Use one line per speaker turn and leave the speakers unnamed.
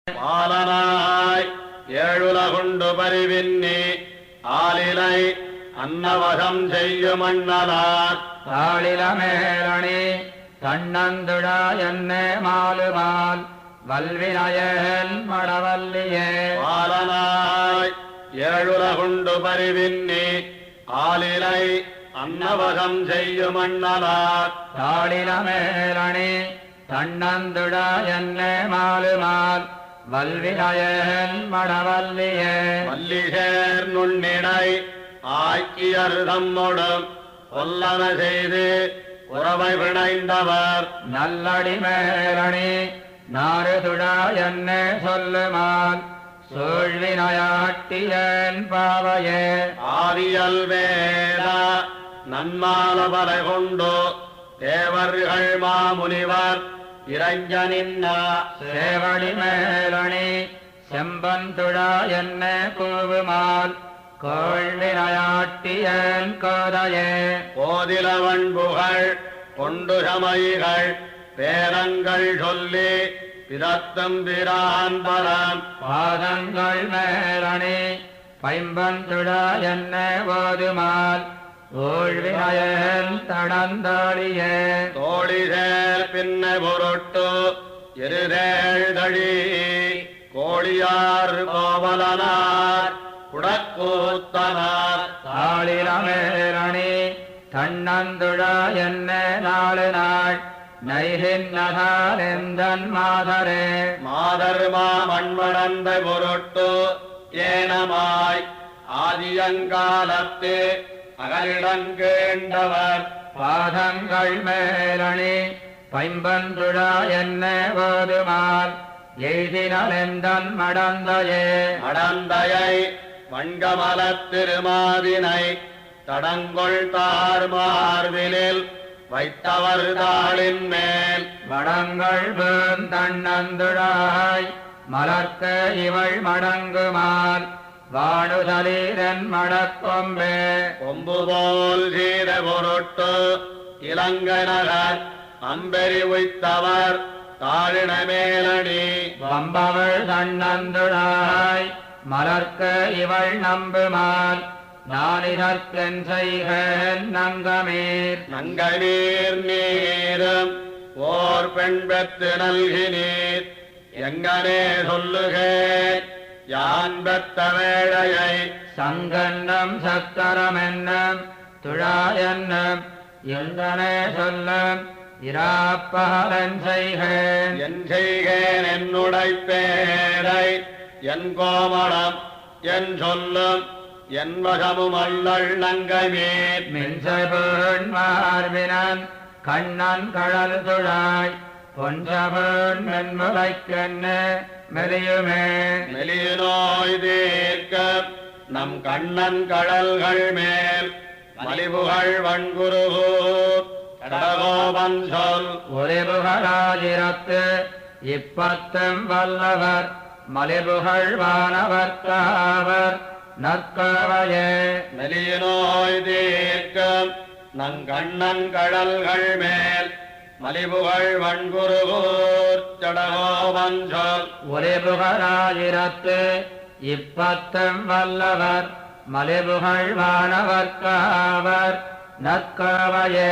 பாலனாய் ஏழுலகுண்டு பரிவின்னி ஆலிலை அன்னவகம் செய்யும் அண்ணலார்
தாளிலமேலணி தன்னந்துழா என்னே மாலுமால் வல்வினயன் மடவல்லியே
பாலனாய் ஏழுலகுண்டு பரிவின்னி ஆலிலை அன்னவகம் செய்யும் அண்ணலார்
தாளிலமேலணி தன்னந்துழா என்னே மாலுமால் வல்வினயன் மடவல்லியே
வல்லிசேர் நுண்ணிடை ஆக்கியர் தம்மொடும் கொல்லன செய்து உறவை பிணைந்தவர்
நல்லடிமேலணி நாறுதுழா என்னே சொல்லுமால் சூழ்வினையாட்டியன் பாவையே
ஆதியல் வேத நன்மாலபல கொண்டு தேவர்கள் மாமுனிவர் இறைஞ்சனின்னா
சேவடிமேலணி செம்பந்துழா என்னே கூவுமால் கோள்வினையாட்டியன் கோதையே
கோதிலவன் புகழ் கொண்டு சமைகள் பேரங்கள் சொல்லி பிதத்தம் பிரான் பரம்
பாதங்கள் மேலணி பைம்பந்துழா என்னே ஓதுமால் ஊழ்வினையன் தடந்தாளியே
தோழிசேர் பின்ன பொருட்டு எருதேழ்தழி கோழியார் கோவலனார் குடக்கூத்தனார்
தாளிலமேலணி தன்னந்துழா என்னே நாலு நாள் நைகின்னதாலெந்தன் மாதரே
மாதர் மாமண்மடந்த பொருட்டு ஏனமாய் ஆதியங்காலத்து அகலிடங்கேண்டவர்
பாதங்கள் மேலணி பைம்பந்துழா என்னே ஓதுமால் எய்தினலெந்தன் மடந்தையே
அடந்தையை வண்கமலத் திருமாதினை தடங்கொள் தார் மார்பிலில் வைத்தவர் தாளின் மேல்
வடங்கள் தன்னந்துழாய் மலர்க்க இவள் மடங்குமால் வாடுதலீரன் மடக்கொம்பே
கொம்பு போல் சீர பொருட்டு இலங்கை நகர் அம்பெறி உய்த்தவர் தாழின மேலணி
வம்பவள் தன்னந்துழாய் மலர்க்க இவள் நம்புமால் நாளிதற்கென் செய்கன் நங்கமீர்
நங்கநீர் நீரும் ஓர் பெண் பெற்று நல்கினீர் எங்கனே சொல்லுகேன் யான் பெற்ற வேளையை
சங்கன்னம் சக்கரமென்னம் துழா என்னும் எங்கனே சொல்லும் இராப்பகலன் செய்கேன்
என் செய்கேன் என்னுடை பேரை என் கோமளம் என் சொல்லும் என் வசமும் அல்லள் நங்கமீர்
மின்சபூன் மார்பினன் கண்ணன் கடல் துழாய் பொன்சபூன் மென்முலைக்கண்ணு மெலியுமே
மெலிநோய் தீர்க்க நம் கண்ணன் கடல்கள் மேல் மலிபுகழ் வன்குருகூர் கடகோபன் சொல்
ஒலிபுகழாயிரத்து இப்பத்தும் வல்லவர் மலிபுகழ் வானவர்காவர் நற்கவையே
மெலிநோய் தீர்க்க நம் கண்ணன் கடல்கள் மேல் மலிபுகழ் வன்குருகூர் கடகோபன் சொல்
ஒலிபுகழாயிரத்து இப்பத்தும் வல்லவர் மலிபுகழ் வானவர்காவர் நற்கவையே